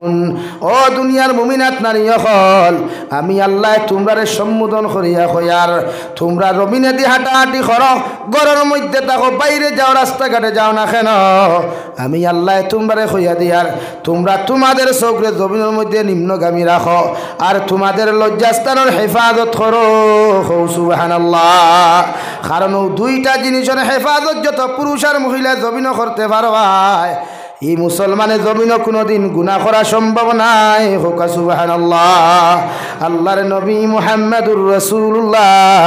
ও দুনিয়ার মুমিনাত নারী হল আমি আল্লাহ তোমরারে সম্বোধন করিয়া কইয়ার তোমরা রবিনে দি হাঁটাহাঁটি করো ঘরের মধ্যে থাকো বাইরে যাও রাস্তাঘাটে যাও না কেন আমি আল্লাহ তোমরারে কইয়া দিয়ার তোমরা তোমাদের চোখরে জমিনের মধ্যে নিম্নগামী রাখো আর তোমাদের লজ্জাস্থানের হেফাজত করো সুবহানাল্লাহ। কারণ দুইটা জিনিসের হেফাজত যত পুরুষ আর মহিলা জমিন করতে পারবাই এই মুসলমানের জমিনও কোনোদিন গুনাহ করা সম্ভব নাই। হোক সুবহানাল্লাহ। আল্লাহর নবী মুহাম্মদুর রাসূলুল্লাহ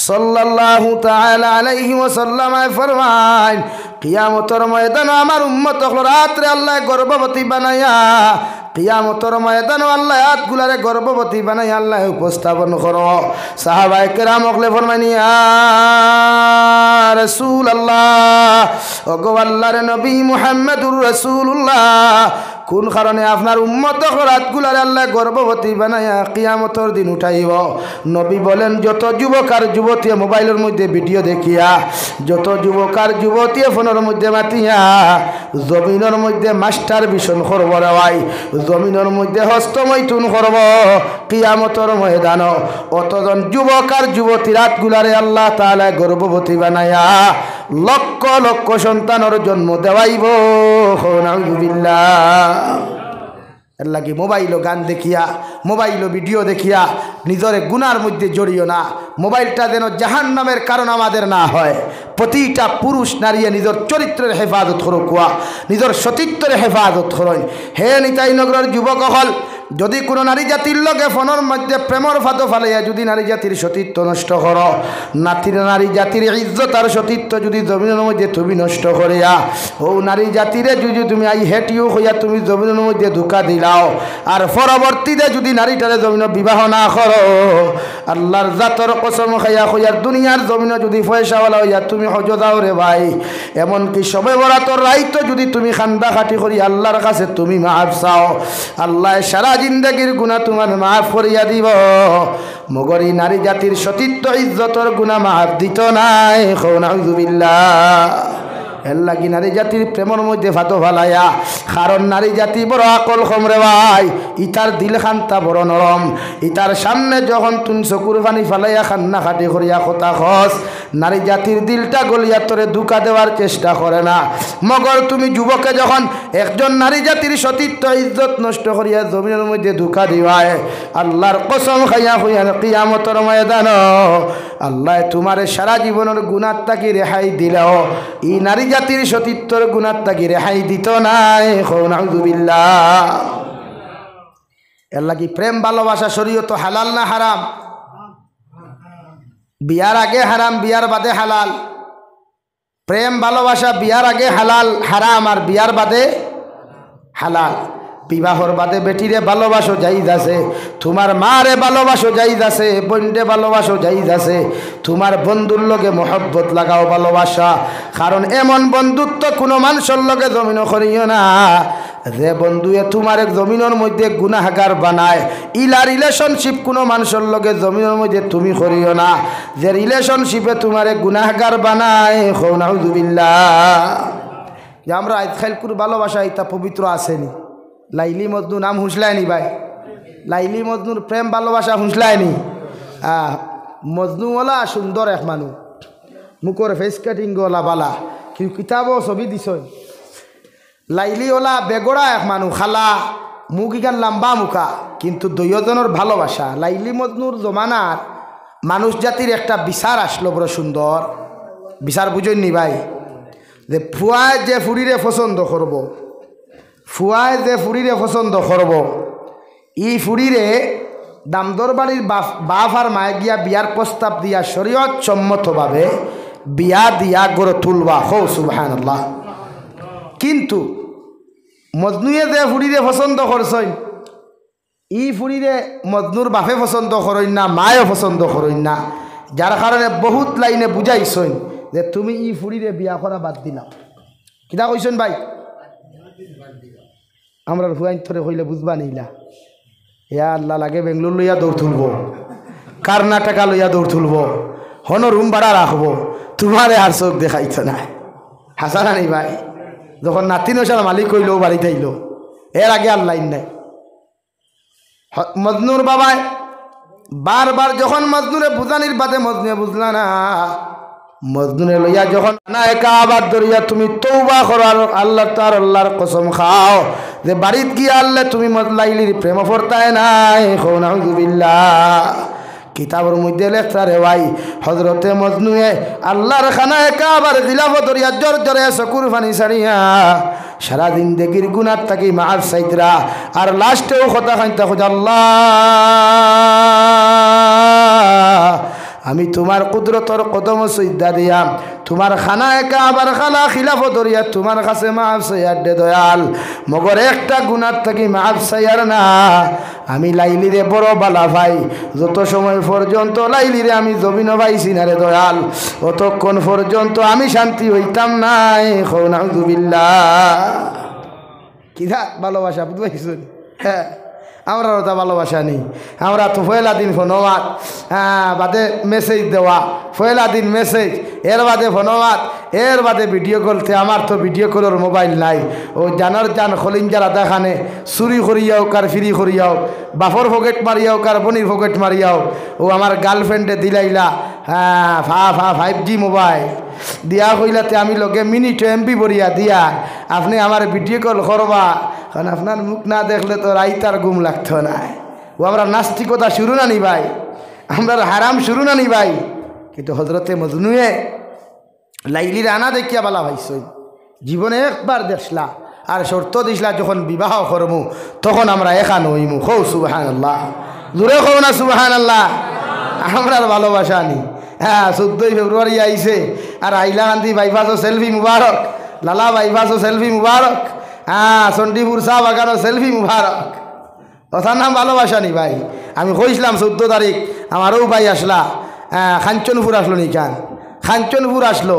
সাল্লাল্লাহু তাআলা আলাইহি ওয়াসাল্লাম ফরমান কিয়ামতের ময়দানে আমার উম্মত রাত্রে আল্লাহ গর্ভবতী বানায়া কিয়ামতের ময়দানে আল্লাহ হাতগুলারে গর্ভবতী বানাই আল্লাহ উপস্থাপন করো। সাহাবায়ে কেরাম ওগলে ফরমানি ইয়া রাসূলুল্লাহ ওগো আল্লাহর নবী মুহাম্মদুর রাসূলুল্লাহ কোন কারণে আপনার উম্মত রাতগুলারে আল্লাহ গর্ভবতী বানায়া কিয়ামতের দিন উঠাইব? নবী বলেন যত যুবক আর যুবতী মোবাইলের মধ্যে ভিডিও দেখিয়া যত যুবক আর যুবতী ফোনের মধ্যে মাতিয়া জমিনের মধ্যে মাস্টার ভিশন করব রে ভাই জমিনের মধ্যে হস্তমৈথুন করব কিয়ামতের ময়দান অতজন যুবক আর যুবতী রাতগুলারে আল্লাহ তাআলা গর্ভবতী বানায়া লক্ষ লক্ষ সন্তানের জন্ম দেওয়াইব। নাউযুবিল্লাহ। এর লাগি মোবাইলও গান দেখিয়া মোবাইলও ভিডিও দেখিয়া নিজের গুনার মধ্যে জড়িও না। মোবাইলটা যেন জাহান্নামের কারণ আমাদের না হয়। প্রতিটা পুরুষ নারীয়ে নিজের চরিত্রের হেফাজত করুক নিজের সতীত্বের হেফাজত করেন। হে নিতাই নগরের যুবক হল যদি কোনো নারী জাতির লগে ফোনের মধ্যে প্রেমর ফাঁদো ফালাইয়া যদি নারী জাতির সতীত্ব নষ্ট করো নারী জাতির ইজ্জত আর সতীত্ব যদি জমিনের মধ্যে তুমি নষ্ট করিয়া ও নারী জাতিরে যদি তুমি আই হেট ইউ হইয়া তুমি জমিনের মধ্যে ধোঁকা দিলাও আর পরবর্তীতে যদি নারীটারে জমিন বিবাহ না করো আল্লাহর জাতর কসম খাইয়া হইয়ার দুনিয়ার জমিনে যদি পয়সাওয়ালা হইয়া তুমি হজ দাও রে ভাই এমনকি সবে বরাতর রাইতো যদি তুমি খান্দা খাটি করি আল্লাহর কাছে তুমি মাফ চাও আল্লাহ সারা জিন্দগির গুনাহ তোমার মাফ করিয়া দিব। মগরি নারী জাতির সতীত্ব ইজ্জতর গুনাহ মাফ দিত নাই। নাউযুবিল্লাহ। এর লাগি নারী জাতির প্রেমের মধ্যে ফাতো ফালাইয়া কারণ নারী জাতি বড় আকল কম রে ভাই ইতার দিল খান্তা বড় নরম ইতার সামনে যখন তুমি চকুর পানি ফালাইয়া খান্না খাটি করিয়া কথা খস নারী জাতির দিলটা গলিয়া তোরে ধোঁকা দেওয়ার চেষ্টা করে না। মগর তুমি যুবকে যখন একজন নারী জাতির সতীত্ব ইজ্জত নষ্ট করিয়া জমিনের মধ্যে ধোঁকা দিওয়ায় আল্লাহর কসম খাইয়া হইয়া কিয়ামতের ময়দান আল্লাহ তোমারে সারা জীবনের গুনাহ তাকি রেহাই দিলেও ই নারী জাতির সতীত্বর গুনাহ তাকি রেহাই দিত নাই। নাউযুবিল্লাহ। এর লাগি প্রেম ভালোবাসা শরীয়ত হালাল না হারাম? বিয়ার আগে হারাম বিয়ার বাদে হালাল। প্রেম ভালোবাসা বিয়ার আগে হালাল হারাম আর বিয়ার বাদে হালাল। বিবাহর বাদে বেটিরে ভালোবাসো জায়েজ আছে তোমার মারে ভালোবাসো জায়েজ আছে বোনরে ভালোবাসো জায়েজ আছে তোমার বন্ধুর লগে মহব্বত লাগাও ভালোবাসা কারণ এমন বন্ধুত্ব কোনো মানুষের লগে জমিন করিও না যে বন্ধুয়ে তোমার এক জমিনের মধ্যে গুনাহগার বানায় ইলা রিলেশনশিপ কোনো মানুষের লগে জমিনের মধ্যে তুমি করিও না যে রিলেশনশিপে তোমার এক গুনাহগার বানায়। নাউযুবিল্লাহ। যে আমরা আজকালকুর ভালোবাসা এটা পবিত্র আসেনি লাইলি মজনু নাম হুঁসলায়নি ভাই লাইলি মজনুর প্রেম ভালোবাসা হুঁসলায়নি। মজনুওয়ালা সুন্দর এক মানুষ মুখর ফেস কাটিংওয়ালা বালা কি কিতাবও ছবি দিছ লাইলিওয়ালা বেগড়া এক মানুষ খালা মুখ ইকান লম্বা মুখা কিন্তু দুইজনের ভালোবাসা লাইলি মজনুর জমানার মানুষ জাতির একটা বিচার আসলো বড় সুন্দর বিচার বুঝেননি ভাই যে ফুয়ায় যে ফুরিরে পছন্দ করব ফুয়ায় যে ফুরিরে পছন্দ করব ই ফুরিরে দামদর বাড়ির বাপ আর মায়ে গিয়া বিয়ার প্রস্তাব দিয়া শরীয়ত সম্মতভাবে বিয়া দিয়া গড়ে তুলবা। হো সুবহানাল্লাহ। কিন্তু মজনুয়ে যে ফুরিরে পছন্দ করছেন ই ফুরিরে মজনুর বাপে পছন্দ করেন না মায়েও পছন্দ করেন না যার কারণে বহুত লাইনে বুঝাইছেন যে তুমি ই ফুরিরে বিয়া করা বাদ দিলাম। কিতা কইছেন ভাই? আমরা হুয়াইন থরে হইলে বুঝবা নিলা ইয়া আল্লাহ লাগে বেঙ্গলোর লইয়া দৌড় তুলব কর্ণাটকা লইয়া দৌড় তুলব হন রুম ভাড়া রাখবো তোমারে আর চোখ দেখাইছ না হাসানা নেই ভাই। যখন নাতি নসার মালিক হইল বাড়িতে আইল এর আগে আর লাইন নাই। মজনুর বাবায় বারবার যখন মজনুরে বুঝানির বাদে মজনুরে বুঝলা না, মজনুরে লইয়া যখন না একা আবার ধরিয়া তুমি তৌবা করো আর আল্লাহ তার আল্লাহর কসম খাও যে বাড়িত গিয়া আল্লাহ তুমি লাইলির প্রেম ফরতায় নাই। নাউযুবিল্লাহ। কিতাবের মধ্যে লেখা রে ভাই হজরতে মজনুয়ে আল্লাহর খানায় কাবার খিলাফত ধরিয়া জোর জোরে চকুর পানি ছাড়িয়া সারা জিন্দেগির গুনার থাকি মাফ চাইতরা আর লাস্টেও কথা খাইতা খোঁজ আল্লাহ আমি তোমার কুদরতর কদম সইদা দিয়াম তোমার খানায় কাবার খালা খিলাফত ধরিয়া তোমার কাছে মাফ চাইয়ার দে দয়াল মগর একটা গুনার থাকি মাফ চাইয়ার না। আমি লাইলিরে বড় বালা ভাই, যত সময় পর্যন্ত লাইলিরে আমি জমিন পাইছি না রে দয়াল অতক্ষণ পর্যন্ত আমি শান্তি হইতাম নাই। নাউযুবিল্লাহ। কিরা ভালোবাসা বুঝতে হ্যাঁ, আমরা ওটা ভালোবাসা নেই। আমরা তো পয়লা দিন ফোনওয়াত, বাদে মেসেজ দেওয়া, পয়লা দিন মেসেজ, এর বাদে ফোনওয়াত, এর বাদে ভিডিও কলতে। আমার তো ভিডিও কলের মোবাইল নাই। ও জানার জান খলিঞ্জার আদাখানে চুরি করিয়াও কার ফিরি করিয়াও, বাপর পকেট মারিয়াও কার বনির পকেট মারিয়াও, ও আমার গার্লফ্রেন্ডে দিলাইলা 5G মোবাইল দিয়া কইলাতে আমি লগে মিনিট এমবি বরিয়া দিয়া আপনি আমার ভিডিও কল করবা, কারণ আপনার মুখ না দেখলে তো রাইতার ঘুম লাগতো না। ও আমরা নাস্তিকতা শুরু না নি ভাই, আমরা হারাম শুরু না নি ভাই। কিন্তু হজরতে মজনুয়ে লাইলির আনা দেখিয়া বালা ভাইসই জীবনে একবার দেখলা আর শর্ত দিসলা যখন বিবাহ করমু তখন আমরা একা নইমু। খৌ সুবহানাল্লাহ, জোরে খৌ না সুবহানাল্লাহ। আমরা ভালোবাসা নি। হ্যাঁ, 14 ফেব্রুয়ারি আইছে আর আইলা গান্ধী বাইপাসও সেলফি মুবারক, লালা বাইপাসও সেলফি মুবারক, চণ্ডীপুর চা বাগানও সেলফি মুবারক। কথার নাম ভালোবাসা নি ভাই। আমি কইছিলাম 14 তারিখ আমারও ভাই আসলা, খাঞ্চনপুর আসলো নি কান, খাঞ্চনপুর আসলো।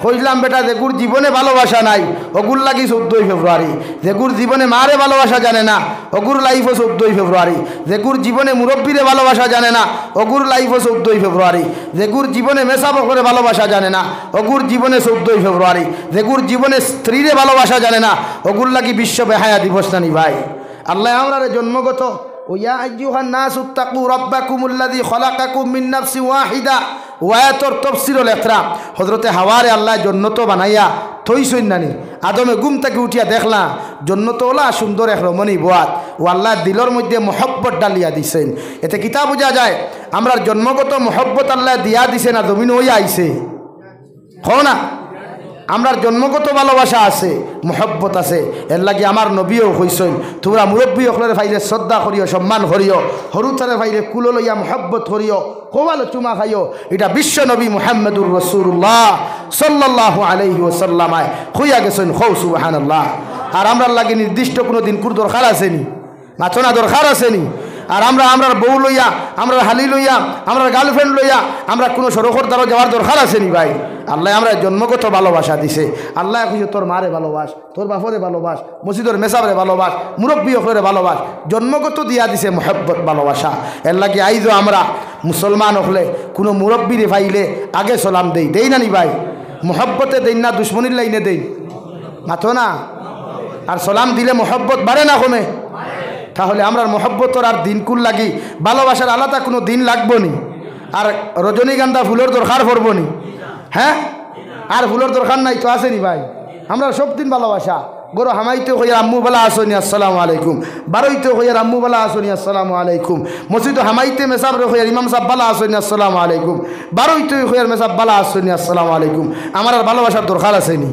কইলাম বেটা যেগুর জীবনে ভালোবাসা নাই ওগুর লাগি 14 ফেব্রুয়ারি, যেগুর জীবনে মারে ভালোবাসা জানে না ওগুর লাইফও 14 ফেব্রুয়ারি, যেগুর জীবনে মুরব্বীরে ভালোবাসা জানে না ওগুর লাইফও 14 ফেব্রুয়ারি, যেগুর জীবনে মেসাব করে ভালোবাসা জানে না ওগুর জীবনে 14 ফেব্রুয়ারি, যেগুর জীবনে স্ত্রীরে ভালোবাসা জানে না ওগুর লাগি বিশ্ব বেহায়া দিবস নানি ভাই। আল্লাহ আমরা জন্মগত ওয়া আইয়ুহান নাসু তাকু রাব্বাকুমুল্লাযী খলাকাকুম মিন নাফসিন ওয়াহিদা ওয়ায়াতর তফসিরুল ইকরাম। হযরতে হাওয়ারে আল্লাহ জন্নত বানাইয়া থইছইন নানি, আদমে ঘুম থেকে উঠিয়া দেখলা জন্নত ওলা সুন্দর এক রমণী বোয়াত, ও আল্লাহ দিলর মধ্যে মহব্বত ডালিয়া দিছেন। এতে কিতা বোঝা যায় আমরা জন্মগত মহব্বত আল্লাহ দিয়া দিছে না জমিন হইয়া আইছে। হো না, আমরার জন্মগত ভালোবাসা আছে, মহব্বত আছে। এর লাগে আমার নবীও কইছেন তোমরা মুরব্বী হকলের ফাইলে শ্রদ্ধা করিও, সম্মান করিও, হরুতারে ফাইলে কুলো লইয়া মহব্বত করিও, কোবাল চুমা খাইও। এটা বিশ্ব নবী মুহাম্মদুর রাসূলুল্লাহ সাল্লাল্লাহু আলাইহি ওয়াসাল্লাম কইয়া গেছেন। খৌ সুবহানাল্লাহ। আর আমরার লাগে নির্দিষ্ট কোনো দিন কুর দরকার আসেনি, নাচনা দরকার আসেনি। আর আমরার বউ লইয়া, আমরার হালি লইয়া, আমরার গার্লফ্রেন্ড লইয়া আমরা কোনো সড়কর দ্বারা যাওয়ার দরকার আসেনি ভাই। আল্লাহ আমরা জন্মগত ভালোবাসা দিছে। আল্লাহ কইছে তোর মারে ভালোবাস, তোর বাপরে ভালোবাস, মসজিদের মেসাবরে ভালোবাস, মুরব্বী হকরে ভালোবাস, জন্মগত দিয়া দিছে মহব্বত ভালোবাসা। এর লাগে আইজও আমরা মুসলমান হলে কোনো মুরব্বীরে পাইলে আগে সালাম দেই না নি ভাই? মহব্বতে দেই না দুশ্মনির লাইনে দেই মাথো না? আর সালাম দিলে মহব্বত বাড়ে না কমে? তাহলে আমরা মহব্বতর আর দিনকুল লাগি ভালোবাসার আলাদা কোনো দিন লাগবো নি? আর রজনীগন্ধা ফুলের দরকার পড়বো নি? হ্যাঁ, আর ফুলের দরকার নাই তো আসেনি ভাই? আমরা সব দিন ভালোবাসা গরো হামাইতে হইয়া আম্মু বলা আসনি আসসালামু আলাইকুম, বারোইতে হইয়া আম্মু বলা আসনি আসসালামু আলাইকুম, মসজিদ হামাইতে মেসাব হইয়া ইমাম সাহেব বালা আসনি আসসালামু আলাইকুম, বারোইতে হইয়ার মেসাব বালা আসনি আসসালামু আলাইকুম। আমার আর ভালোবাসার দরকার আসেনি?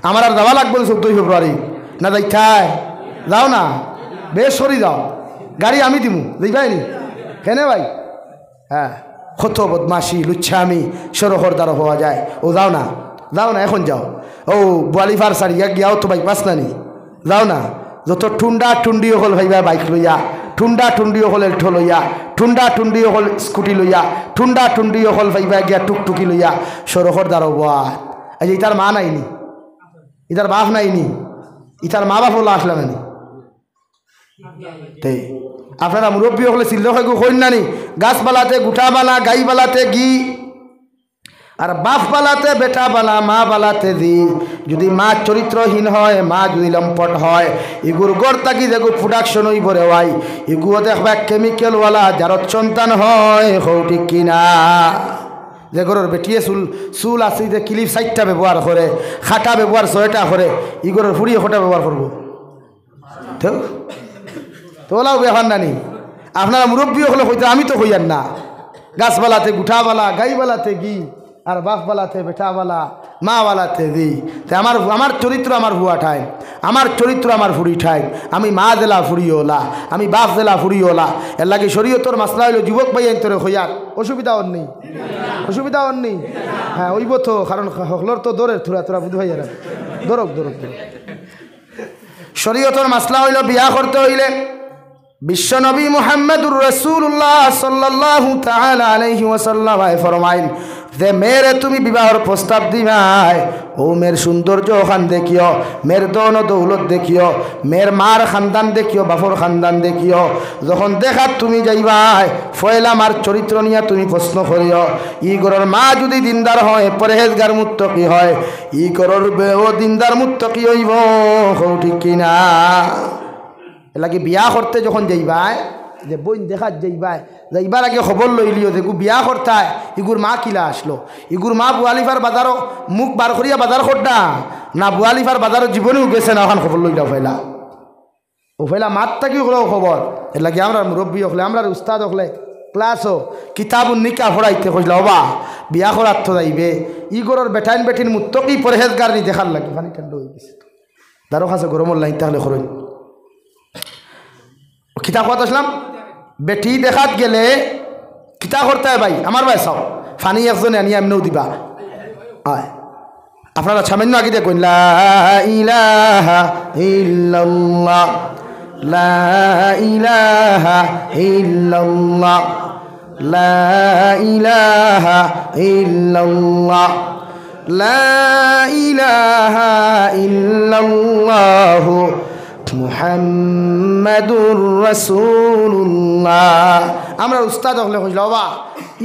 আমার আর যাওয়া লাগবে না 14 ফেব্রুয়ারি? না যাই থাই যাও না, বেশ সরি যাও, গাড়ি আমি দিমু দেখবাইনি কেন ভাই? হ্যাঁ, কত বদমাশি লুচ্ছামি সরহর দ্বারা হওয়া যায়। ও যাও না, যাও না, এখন যাও। ও বোয়ালিফার সারিয়া গিয়াও তো বাইক পাস নানি, যাও না। যত টুন্ডা টুন্ডিও হল ভাইবা বাইক লইয়া, টুন্ডা টুন্ডিও হল এল্টো লইয়া, টুন্ডা টুন্ডিও হল স্কুটি লইয়া, টুন্ডা টুন্ডিও হল ভাইবা গিয়া টুকটুকি লইয়া সরহর দ্বারা হওয়া। এই যে ইতার মা নাইনি, ইতার বাপ নাইনি, ইতার মা বাপ হলো আসলাম নানি। আপনারা মুরব্বী হলে চিল্ল হয়ে হইন নানি? গাছপালাতে গুঠাবালা, গাইবালাতে গি আর বাপ বালাতে বেটা বালা, মা বালাতে দি। যদি মা চরিত্রহীন হয়, মা যদি লম্পট হয়, এগুর গড় থাকি যেগু প্রোডাকশন হইব রে ভাই, এগুলো দেখবা কেমিক্যালওয়ালা যারত সন্তান হয়, হৌ ঠিক কিনা? যে গরুর বেটিয়ে চুল আছে যে ক্লিপ 4টা ব্যবহার করে, খাটা ব্যবহার 6টা করে, ইগরের ফুড়িয়ে খোটা ব্যবহার করবো তো ওলাও ব্যাপার নানি। আপনারা মুরব্বীও হলে হইতে, আমি তো হইয়ার না। গাছবালাতে গুঠাবালা, গাইবালাতে গি, আর বাপবালাতে বেটাবালা, মাওয়ালাতে দি। তাই আমার চরিত্র আমার ভুয়া ঠাই, আমার চরিত্র আমার ফুড়ি ঠাই। আমি মা জেলা ফুড়িওলা, আমি বাপ জেলা ফুড়িওলা। এর লাগে শরীয়তর মাসলা হইল যুবক ভাই আইন্তরে হইয়ার অসুবিধা ওর নেই, অসুবিধা ওর নেই। হ্যাঁ ওইব তো, কারণ হকলর তো দৌড়ের থোড়া তোরা বুধ ভাইয়ার দরক দরক। শরীয়তর মাসলা হইল বিয়া করতে হইলে বিশ্বনবী মুহাম্মদুর রাসূলুল্লাহ সাল্লাল্লাহু তাআলা আলাইহি ওয়াসাল্লাম ফরমাইন যে মেয়েরে তুমি বিবাহর প্রস্তাব দিবাই, ও মেয়ের সৌন্দর্য খান দেখিও, মেয়ের দৌন দৌলত দেখিও, মেয়ের মার খানদান দেখিও, বাপর খানদান দেখিও। যখন দেখাত তুমি যাইবাই, ফয়লা মার চরিত্র নিয়ে তুমি প্রশ্ন করিও। ই ঘরের মা যদি দিনদার হয়, পরহেজগার মুত্তকি হয়, ই ঘরের বেও দিনদার মুত্তকি হইব, ঠিক কিনা? এলাকি বিয়া করতে যখন যাইবাই, যে বইন দেখাত যাইবাই, যাইবার আগে খবর লইলিও যে বিয়া করতায় ইগুর মা কিলা আসলো, ইগুর মা বুয়ালিফার বাজারও মুখ বার করিয়া বাজার করডা না, বুয়ালিফার বাজারও জীবনেও গেছে না, ওখান খবর লইলা ফেলা ও ফেলা মাত থাকি হলেও খবর। এর লাগে আমরা মুরব্বী হলে, আমরা উস্তাদ হলে ক্লাসও কিতাবুন নিকা ফড়াইতে কইলা ওবা বিয়া করার তো যাইবে, ইগরের বেটাইন বেটিন মুত্তকি পরহেজগার নি দেখার লাগে পানি ঠান্ডা হয়ে গেছে। দারো কাছে গরমের লাইন তাহলে করুন কিতাব কথা আসলাম। বেটি দেখাত গেলে কিতা করতে হয় ভাই, আমার ভাই চাও ফানি একজনে আনিয়া এমনিও দিবা। হয় আপনারা সামান্য আগে দেখুন, লা ইলাহা ইল্লাল্লাহ, লা ইলাহা ইল্লাল্লাহ, লা ইলাহা ইল্লাল্লাহ, লা ইলাহা ইল্লাল্লাহ মুহাম্মাদুর রাসূলুল্লাহ। আমরা উস্তাদ হলে কইলা বাবা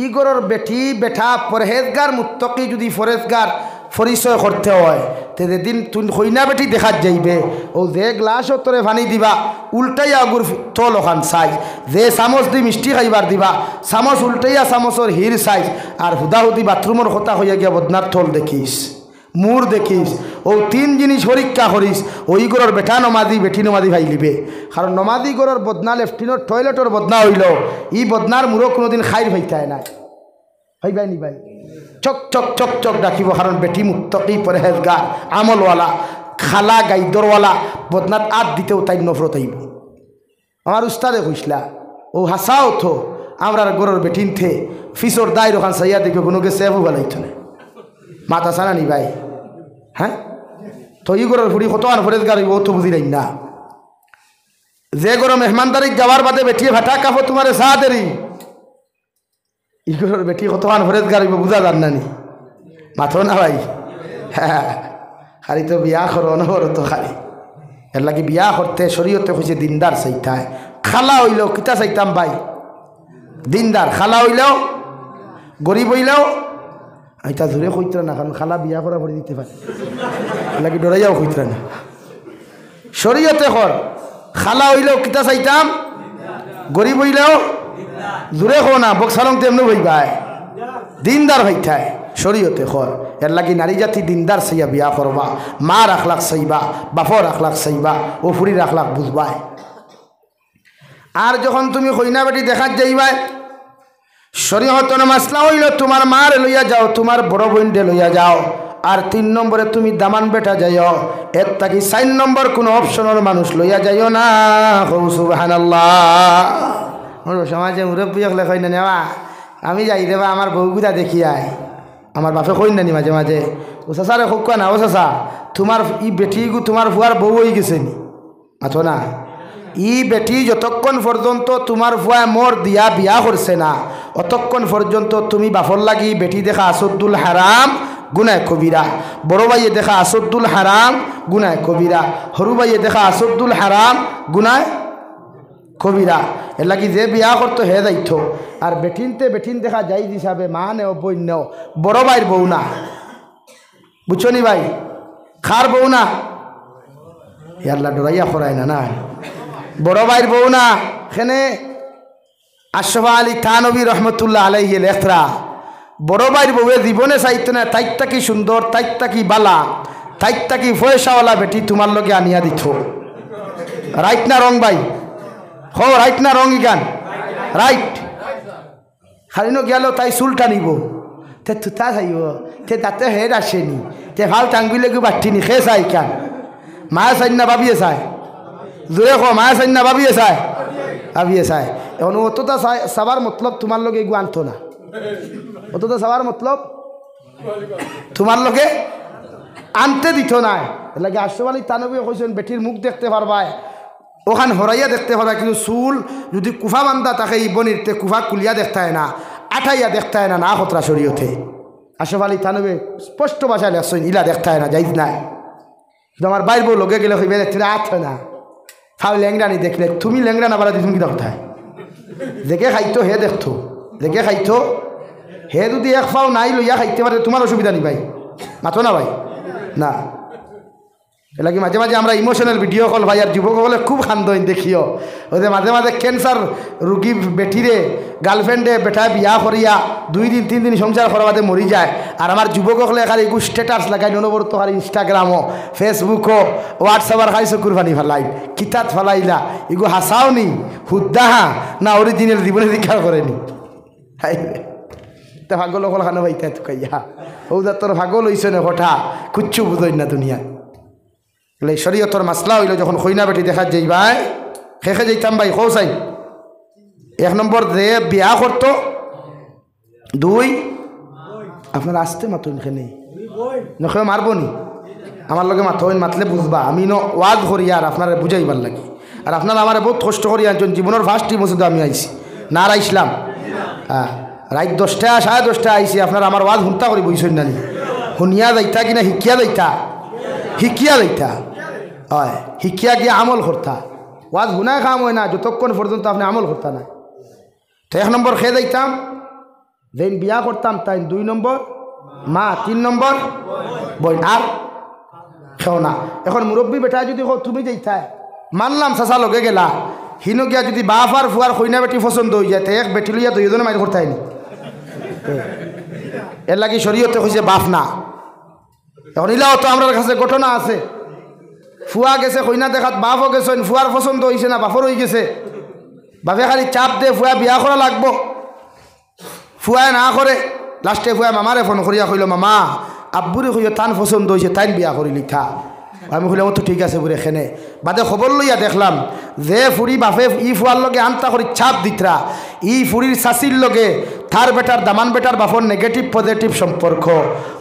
ইগরের বেটি বেটা পরহেজগার মুত্তকি যদি পরহেজগার পরিচয় করতে হয়, তে যেদিন তুই কইনা বেটি দেখাত যাইবে, ও যে গ্লাসও তোরে পানি দিবা উল্টাইয়া আগুর থল ওখান সাইজ, যে চামচ দি মিষ্টি খাইবার দিবা চামচ উল্টাইয়া চামচর হির সাইজ, আর হুদাহুদি বাথরুমের কথা হইয়া গিয়া বদনার থল দেখিস, মুর দেখিস, ও 3 জিনিস পরীক্ষা করিস। ওই গরর বেটা নমাদি বেটি নমাদি ভাই লিবে, কারণ নমাদি গরর বদনা লেফটিনোর টয়লেটর বদনা হইল, ই বদনার মুরো কোনোদিন খাইর ভাইতায় না, ভাই ভাই নি ভাই চক চক চক চক ডাকিব, কারণ বেটি মুত্তকি পরহেজগার আমলওয়ালা খালা গাইদরওয়ালা বদনাত আত দিতেও তাই নফরত আইব। আমার উস্তাদে কইসলা ও হাসাও থো আমরা গরর বেটিন থে ফিসর দায় ওখান সাইয়া দেখে কোনো গে সেবু বেলাইত না মাথা সানা নি ভাই। হ্যাঁ তো ই গরর ফুড়ি কত আন ফরেজগার ও তো বুঝি নাই না, যে গরো মেহমানদারি যাওয়ার বাদে বেটিয়ে ভাটা কাপো তোমার সা দেরি, ইগরের বেটি কত আন ফরেজগার বুঝা যান নানি মাথো না ভাই। হ্যাঁ খালি তো বিয়া করো অনবর তো খালি, এর লাগে বিয়া করতে শরীয়তে হয়েছে দিনদার চাইতায়। খালা হইলেও কিতা চাইতাম ভাই দিনদার, খালা হইলেও গরিব হইলেও এটা জোরে কইতরা না, কারণ খালা বিয়া করা করে দিতে পারে, এর লাগে ডরাইয়াও কইতরা না। শরীয়তে কর খালা হইলেও কিতা চাইতাম, গরিব হইলেও জোরে কো না বক্সালং তেমনি হইবাই দিনদার হইতায় শরীয়তে কর। এর লাগি নারী জাতি দিনদার চাইয়া বিয়া করবা, মার আখলাক চাইবা, বাপর আখলাক চাইবা, ও ফুরির আখলাক বুঝবাই। আর যখন তুমি কইনা বেটি দেখাত যাইবাই, শরীয়তর মাসলা হইল তোমার মার লইয়া যাও, তোমার বড় বোনকে লইয়া যাও, আর 3 নম্বরে তুমি দামান বেটা যাইও, এর থাকি 4 নম্বর কোনো অপশনের মানুষ লইয়া যাইও না। সুবহানাল্লাহ। সমাজে মুরব্বী হলে কই না নেওয়া আমি যাই দেবা আমার বউগুলা দেখি আয়, আমার বাপে কই নানি মাঝে মাঝে ও চাচারে হোক না, ও চাচা তোমার ই বেটিগু তোমার ফুয়ার বউ হয়ে গেছে নি আছো না, ই বেটি যতক্ষণ পর্যন্ত তোমার ফুয়া মোর দিয়া বিয়া করছে না অতক্ষণ পর্যন্ত তুমি বাপর লাগি বেটি দেখা আসদ্দুল হারাম গুনায় কবিরা, বড় ভাইয়ে দেখা আসদ্দুল হারাম গুনায় কবিরা, হরু ভাইয়ে দেখা আসদ্দুল হারাম গুনায় কবিরা। এর লাগি যে বিয়া করতো হে যাইতো। আর বেঠিন দেখা যাই হিসাবে মা নেও বই নেও, বড় ভাইয়ের বউ না, বুঝছো নি ভাই, খার বউ না, আল্লাহ ডরাইয়া করায় না, না বড় ভাইয়ের বউ না। এখানে আশরাফ আলী থানভী রহমতুল্লাহ আলাইহি লেখরা বড় ভাইয়ের বউয়ে জীবনে চাইতো না তাইটা কি সুন্দর, তাইটা কি বালা, তাইটা কি পয়সাওয়ালা বেটি তোমার লগে আনিয়া দিত। রাইট না রং ভাই? হো রাইট না রং ইগান? রাইট। খালি গেল তাই চুলটা নিব, তে তুতা চাইব, তে তাতে হেড আসেনি, তে ভাল টাঙ্গুলে গো বাটিনি খে চাই কেন? মায়ে চাই না ভাবিয়ে চায়, জোরে কো মায়ে চাই না ভাবিয়ে চায়, ভাবিয়ে চায়। এখন অতটা চাবার মতলব তোমার লগে এগু আনতো না, অতটা চাবার মতলব তোমার লগে আনতে দিত না। লাগে আশরাফ আলী থানভী কইছেন বেটির মুখ দেখতে পারবায়, ওখান হরাইয়া দেখতে পারবা, কিন্তু চুল যদি কুফা বান্ধা থাকে এই বনিরতে কুফা কুলিয়া দেখতে হয় না, আঠাইয়া দেখতে হয় না, না খতরা শরীয়তে। আশরাফ আলী থানভী স্পষ্ট ভাষায় লেখছেন ইলা দেখতে হয় না, যাইজ নাই। আমার বাইর বউ লগে গেলে হইবে দেখতে আত হয় না, ফাউ ল্যাংরানি দেখলে তুমি ল্যাংরা না বাড়া তুমি কি দেখতে হয়, দেখে খাইতো হে দেখতো, দেখে খাইতো হে যদি এক ফাও নাই লইয়া খাইতে পারে তোমার অসুবিধা নেই ভাই, মাতো না ভাই না। এলাকি মাঝে মাঝে আমরা ইমোশনাল ভিডিও কল ভাই, আর যুবক হলে খুব খান্দইন দেখিও, ওই যে মাঝে মাঝে ক্যান্সার রুগী বেটিরে গার্লফ্রেন্ডে বেটায় বিয়া করিয়া 2 দিন 3 দিন সংসার করার বাদে মরি যায়। আর আমার যুবক হলে খালি এগু স্ট্যাটাস লাগাই অনবরত, আর ইনস্টাগ্রামও ফেসবুকও হোয়াটসঅ্যাপের খাইছো কুরবানি ফেলাই কিতাত ফেলাইলা, এগু হাসাও নি হুদ্দাহা না অরিজিনাল জীবনে দীক্ষা করেনি। হাই তা ভাগল অকল খানো ভাইতা তুকাইয়া ও যা তোর ভাগল হইছে না কথা কুচ্ছু বুঝই না দুনিয়া। বলে শরীয়তর মাসলা হইল যখন খইনা বেটি দেখা যাই ভাই খেখে যাইতাম ভাই খো চাই 1 নম্বর যে বিয়া করতো, 2 আপনার আসতে মাতুন খেনে নখে মারবো নি আমার লগে মাথইন, মাতলে বুঝবা আমি ওয়াজ করি আর আপনার বুঝাইবার লাগে। আর আপনারা আমার বহুত কষ্ট করি আনছেন, জীবনের ফার্স্ট টিম ওষুধ আমি আইছি না আর আইসলাম, হ্যাঁ রাত 10টা 10:30 আইসি, আপনার আমার ওয়াজ হুন্তা করি বইছেন না, শুনিয়া যাইতা কিনা শিকিয়া যাইতা, শিকিয়া যাইতা হয়, শিকিয়া গিয়ে আমল করতা। ওয়াজ শুনায় কাম হয় না যতক্ষণ পর্যন্ত আপনি আমল করতা না। তো 1 নম্বর খেয়ে যাইতাম, যেদিন বিয়া করতাম তাই 2 নম্বর মা, 3 নম্বর বইন, আর খেও না। এখন মুরব্বী বেটা যদি তুমি যাইতায় মানলাম চাচা লগে গেলা, হিনো গিয়া যদি বাপ আর ফুয়ার কইনা বেটি পছন্দ হয়ে যায়, এক বেটি লইয়া 2 জনে মাইর করতে নি, এর লাগি শরীয়তে কইছে বাপ না। এখন ইলাও তো আমার কাছে ঘটনা আছে, ফুয়া গেছে কইনা দেখাত, বাপও গেছেন, ফুয়ার পছন্দ হয়েছে না বাপর হয়ে গেছে, বাপে খালি চাপ দে ফুয়া বিয়া করা লাগবো, ফুয়ায় না করে, লাস্টে ফুয়া মামারে ফোন করিয়া কইল মামা আব্বুরে কইয়া তান পছন্দ হয়েছে তাইন বিয়া করি লিখা। আমি কইলাম তো ঠিক আছে বুড়ে এখানে বাদে খবর লইয়া দেখলাম যে ফুরি বাপে ই ফুয়ার লগে আনতা করি চাপ দিতরা, ই ফুরির শাশির লগে থার বেটার দামান বেটার বাপর নেগেটিভ পজিটিভ সম্পর্ক,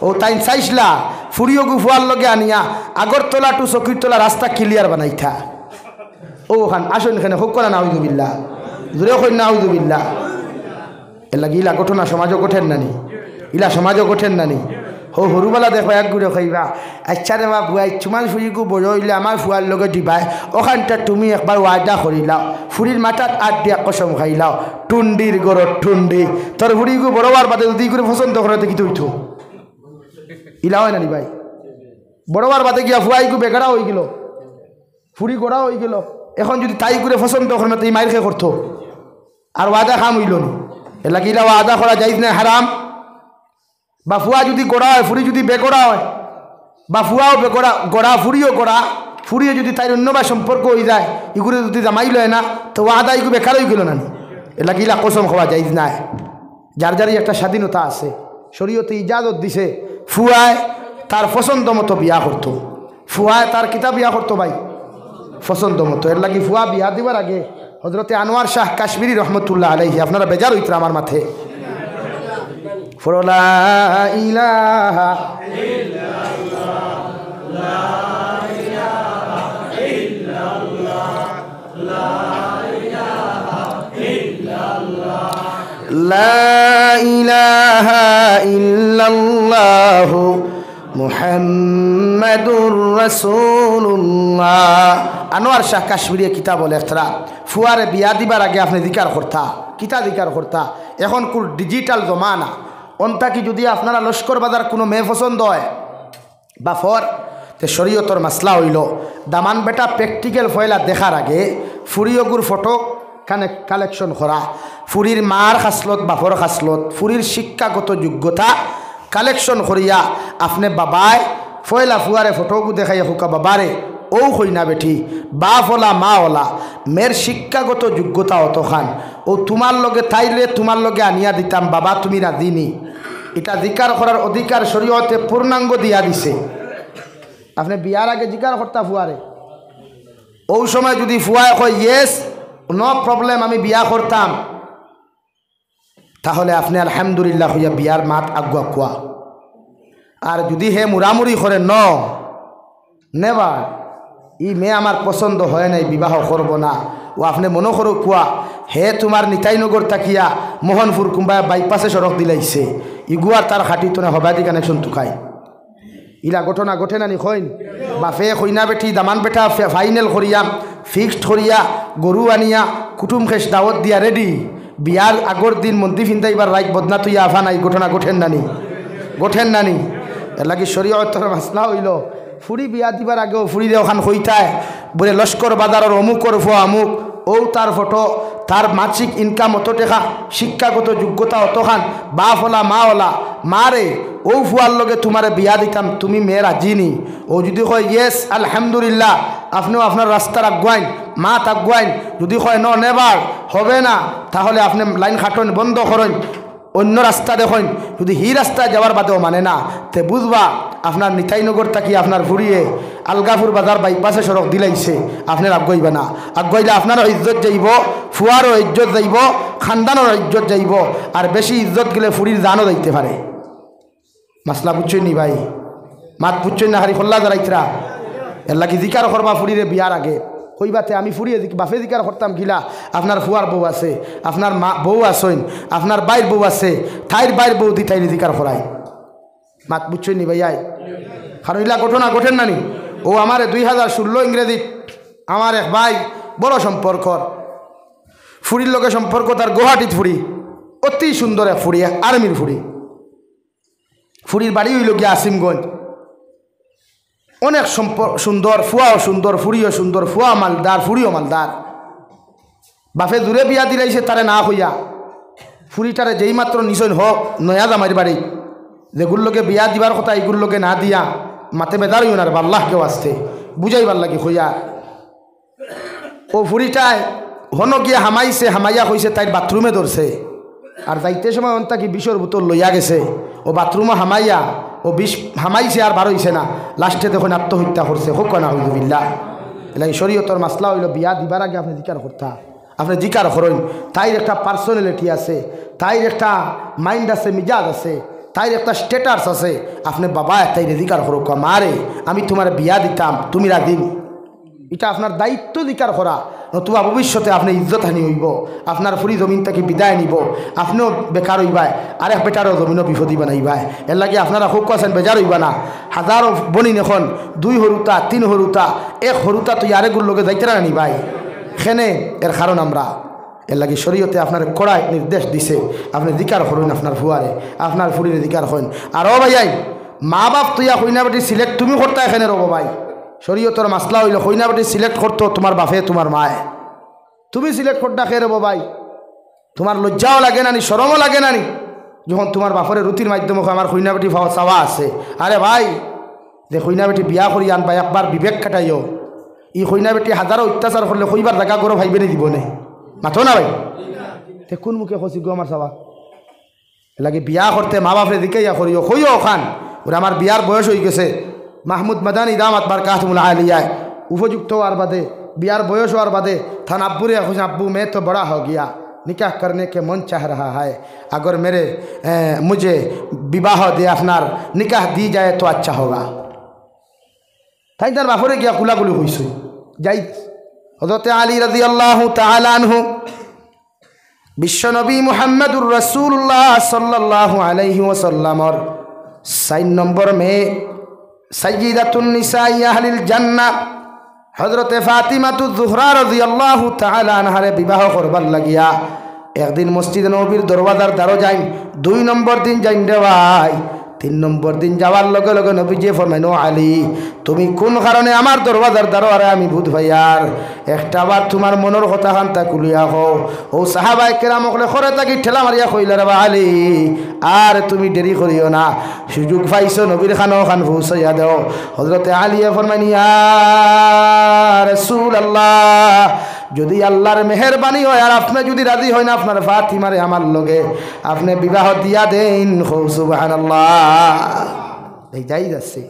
ও তাই চাইছিলা ফুরিও গু ফুয়ার লগে আনিয়া আগরতলা টু চকিরতলা রাস্তা ক্লিয়ার বানাইথা। ও খান আসুন এখানে হোক করা নাউজুবিল্লাহ, জোরে কই নাউজুবিল্লাহ। এর লাগে ইলা ঘটনা সমাজও কঠেন নানি, ইলা সমাজও কঠেন নানি। হো সৰুবেলা দেখবা এক গুড়ে খাইবা, আচ্ছা রে বা বুয়াই চুমান ফুরিকো বড় হইলে আমার ফুয়ার লগে দিবাই, ওখানটা তুমি একবার ওয়াদা করিলাও, ফুরির মাথাত আট দিয়া কসম খাইলাও, টুন্ডির গরত টুন্ডি, তোর ফুরিকো বড় হওয়ার বাদে যদি করে পছন্দ করে কি তুই তো ইলা হয় নানি ভাই, বড় হওয়ার বাদে গিয়া ফুয়াইকো বেকারা হয়ে গেল, ফুরি গোড়া হয়ে গেল, এখন যদি তাই করে পছন্দ করে না তুই মাইর খেয়ে করতো আর ওয়াদা খাম হইল না। এর লাগে ইলা ওয়াদা করা যাইজ না হারাম। বা ফুয়া যদি গোড়া হয়, ফুরি যদি বেগোড়া হয়, বা ফুয়াও বেগোড়া গোড়া ফুরিও গোড়া, ফুরিয়ে যদি তাই অন্য বা সম্পর্ক হয়ে যায়, এগুলো যদি জামাই লয় না তো ওয়াদা এগুলো বেকার হয়ে গেল না। এলা গিলা কসম খাওয়া যাইজ নাই, যার যারই একটা স্বাধীনতা আছে, শরীয়তে ইজাজত দিছে ফুয়ায় তার পছন্দ মতো বিয়া করতো, ফুয়ায় তার কিতা বিয়া করতো ভাই পছন্দ মতো। এর লাগি ফুয়া বিয়া দিবার আগে হজরতে আনোয়ার শাহ কাশ্মীরি রহমতুল্লাহ আলাইহি, আপনারা বেজার হইতরা আমার মাথে লা ইলাহা ইল্লাল্লাহ, লা ইলাহা ইল্লাল্লাহ, লা ইলাহা ইল্লাল্লাহ, লা ইলাহা ইল্লাল্লাহ মুহাম্মাদুর রাসূলুল্লাহ। আনোয়ার শাহ কাশ্মীরি কিতাব লেখরা ফুয়ারে বিয়া দিবার আগে আপনি দিকার করতা কিতা দিকার করতা এখন কোন ডিজিটাল জমানা অন্তা কি যদি আপনারা লস্কর বাজার কোনো মেয়ে পছন্দ হয় বা ফর তে শরীয়তর মাসলা হইল দামান বেটা প্র্যাকটিক্যাল ফয়লা দেখার আগে ফুরিয়গুর ফটো কালেকশন করা ফুরির মার খাসলত বাপর খাসলত ফুরির শিক্ষাগত যোগ্যতা কালেকশন করিয়া আপনি বাবায় ফয়লা ফুয়ারে ফটোগু দেখাইয়া হুকা বাবারে ও হই না বেঠি বাপ ওলা মা ওলা মেয়ের শিক্ষাগত যোগ্যতা অতখান ও তোমার লগে তাইলে তোমার লগে আনিয়া দিতাম বাবা তুমি রাজিনি এটা জিকার করার অধিকার শরীয়তে পূর্ণাঙ্গ দিয়া দিছে আপনি বিয়ার আগে জিকার করতা ফুয়ারে ও সময় যদি ফুয়ায় কয় ইয়েস নো প্রবলেম আমি বিয়া করতাম তাহলে আপনি আলহামদুলিল্লাহ হইয়া বিয়ার মাত আগুয়া কুয়া আর যদি হে মুরামুরি করে নেবার ই মেয়ে আমার পছন্দ হয় নাই বিবাহ করব না ও আপনি মনে করো কুয়া হে তোমার নিতাইনগর তাকিয়া মোহনপুর কুম্বা বাইপাসে সড়ক দিলাইছে ইগুয়ার তার খাটি তো না হবাদি কানেকশন তুকাই ইলা ঘটনা ঘটে নানি কইন বাপে কইনা বেটি দামান বেটা ফাইনাল করিয়া ফিক্সড করিয়া গরু আনিয়া কুটুম খেস দাওয়াত দিয়া রেডি বিয়ার আগর দিন মন্দির ফিন্দাইবার রাইক বদনা তুইয়া আফা নাই ঘটনা ঘটেন নানি এর লাগি শরীয়তর মাসলা হইল ফুরি বিয়া দিবার আগেও ফুরিরে ওখান হইতায় বলে লস্কর বাজারের অমুকর ফুয়া অমুক ও তার ফটো তার মাসিক ইনকাম অত টেকা শিক্ষাগত যোগ্যতা অতখান বাপ ওলা মা ওলা মারে ও ফুয়ার লগে তোমারে বিয়া দিতাম তুমি মেয়ের আজিনি ও যদি কয় ইয়েস আলহামদুলিল্লাহ আপনিও আপনার রাস্তার আগুয়াইন মাত আগুয়াইন যদি কয় নেবার হবে না তাহলে আপনি লাইন খাটন বন্ধ করেন অন্য রাস্তা দেখেন যদি হি রাস্তায় যাওয়ার বাদেও মানে না তে বুঝবা আপনার নিতাইনগর থাকি আপনার ঘুরিয়ে আলগাপুর বাজার বাইপাসে সড়ক দিলাইছে আপনার আগুয়াইবে না আগুয়াইলে আপনারও ইজ্জত যাইব ফুয়ারও ইজ্জত যাইব খানদানেরও ইজ্জত যাইব আর বেশি ইজ্জত গেলে ফুরির জানও যাইতে পারে মাসলা বুঝছেন নি ভাই মাত বুঝছেন না হারি খোল্লা দাঁড়াইতরা এর লাগি জিকার করবা ফুরিরে বিয়ার আগে কইবাতে আমি ফুরিয়ে বাপে জিকার করতাম গিলা আপনার ফুয়ার বউ আছে আপনার মা বউ আসেন আপনার বাইর বউ আছে থাইর বাইর বউ দি তাই জিকার করাই মাত বুঝছেন নি ভাইয়াই কারণ ইলা ঘটনা ঘটেন নানি ও আমার 2016 ইংরেজি আমার এক ভাই বড় সম্পর্কর ফুরির লোকের সম্পর্ক তার গুয়াহাটিত ফুরি অতি সুন্দর এক ফুরি আর্মির ফুরি ফুরির বাড়ি হইল গিয়া আসিমগঞ্জ অনেক সুন্দর ফুয়াও সুন্দর ফুরিও সুন্দর ফুয়া মালদার ফুরিও মালদার বাপে দূরে বিয়া দিলাইছে তারে না হইয়া ফুরিটারে যেই মাত্র নিচন হোক নয়া জামাইর বাড়ি যেগুলোর লোকে বিয়া দিবার কথা এইগুলোর লোকে না দিয়া মাতে বেদার হইও না বাল্লাহ কেউ আসতে বুঝাইবার লাগে হইয়া ও ফুরিটায় হন গিয়া হামাইছে হামাইয়া হইছে তাই বাথরুমে ধরছে আর যাইতে সময় অন্তা কি বিষর বোতল লইয়া গেছে ও বাথরুমে হামাইয়া ও বিষ হামাইছে আর বার হইছে না লাস্টে দেখুন আত্মহত্যা করছে হোক না হইবিল্লা এলাই শরীয়তর মাসলা হইল বিয়া দিবার আগে আপনি জিকার করতা আপনি জিকার করেন তাইর একটা পার্সোনালিটি আছে তাইর একটা মাইন্ড আছে মিজাজ আছে তাইর একটা স্ট্যাটাস আছে আপনি বাবা তাই জিকার করো মারে আমি তোমার বিয়া দিতাম তুমি রাদিন এটা আপনার দায়িত্ব জিকার করা নতুবা ভবিষ্যতে আপনি ইজ্জত হানি হইব আপনার ফুরি জমিন থেকে বিদায় নিব আপনিও বেকার হইবাই আর এক বেটারও জমিনও বিপদি বানাইবাই এর লাগে আপনারা খুব আছেন বেজার হইবা না হাজারো বনিন এখন 2 হরুতা 3 হরুতা 1 হরুতা তুই আরেকগুলোর লোকে যাইতে না নিবাই খেনে এর কারণ আমরা এর লাগে শরীয়তে আপনার কড়াই নির্দেশ দিছে আপনি দিকার করুন আপনার ফুয়ারে আপনার ফুরিরে দিকার হন আর ও ভাইয়াই মা বাপ তুইয়া কইনা বেটি সিলেক্ট তুমি করতা এখানে রব ভাই শরীয়তর মাসলা হইল কইনা বেটি সিলেক্ট করতো তোমার বাপে তোমার মায়ে তুমি সিলেক্ট করতা খেয়ে রব ভাই তোমার লজ্জাও লাগে নানি শরমও লাগে নানি যখন তোমার বাপরে রুটির মাধ্যমে আমার কইনা বেটি চাওয়া আছে আরে ভাই যে কইনা বেটি বিয়া করি আনবা একবার বিবেক কাটাইও ই কইনা বেটি হাজারো অত্যাচার করলে কইবার জায়গা করো ভাইবে নি দিব নে মাথো না ভাই তে কোন মুখে খসি গো আমার চাওয়া লাগে বিয়া করতে মা বাপরে দিকে ইয়া করিও কইও খান ওরা আমার বিয়ার বয়স হয়ে গেছে মাহমুদ মাদানী দামাত বারকাতুল আলিয়া উপযুক্ত হওয়ার বাদে बियार बयस और बादे थान अब्बू रे खुश अब्बू मैं तो बड़ा हो गया निकाह करने के मन चाह रहा है अगर मेरे मुझे विवाह दे अपनार निकाह दी जाए तो अच्छा होगा ताई तार बापरे गया कुलाकुली हुई যাই হযরত আলী রাদিয়াল্লাহু তাআলা আনহু বিশ্বনবী মুহাম্মদুর রাসূলুল্লাহ সাল্লাল্লাহু আলাইহি ওয়াসাল্লামর 4 নম্বর মেয়ে সাইয়্যিদাতুন নিসাই আহলিল জান্নাহ হযরতে ফাতিমাতুজ জোহরা রাদিয়াল্লাহু তাআলা আনহারে বিবাহ করবার লাগিয়া একদিন মসজিদে নববীর দরওয়াজার দ্বারো যাই। 2 নম্বর দিন যাইন রে ভাই। 3 নম্বর দিন যাওয়ার লগে লগে নবীজি ফরমাইনো, আলী তুমি কোন কারণে আমার দরওয়াজার দ্বারো আরে আমি ভূত ভাইয়ার একটা বার তোমার মনের কথা খান্তা কুলিয়া হও। ও সাহাবায়ে কেরাম ওকলে খরে থাকি ঠেলা মারিয়া কইলা, রে আলী আর তুমি দেরি করিও না, সুযোগ পাইছো নবীর খানো খান পৌঁছাইয়া দাও। হযরতে আলীয়ে ফরমাইনি, ইয়া রাসূলুল্লাহ, যদি আল্লাহর মেহেরবানি হয় আর আপনি যদি রাজি হয় না আপনার ফাতিমারে আমার লগে আপনি বিবাহ দিয়া দেন। সুবহানাল্লাহ। এই যাই যাচ্ছে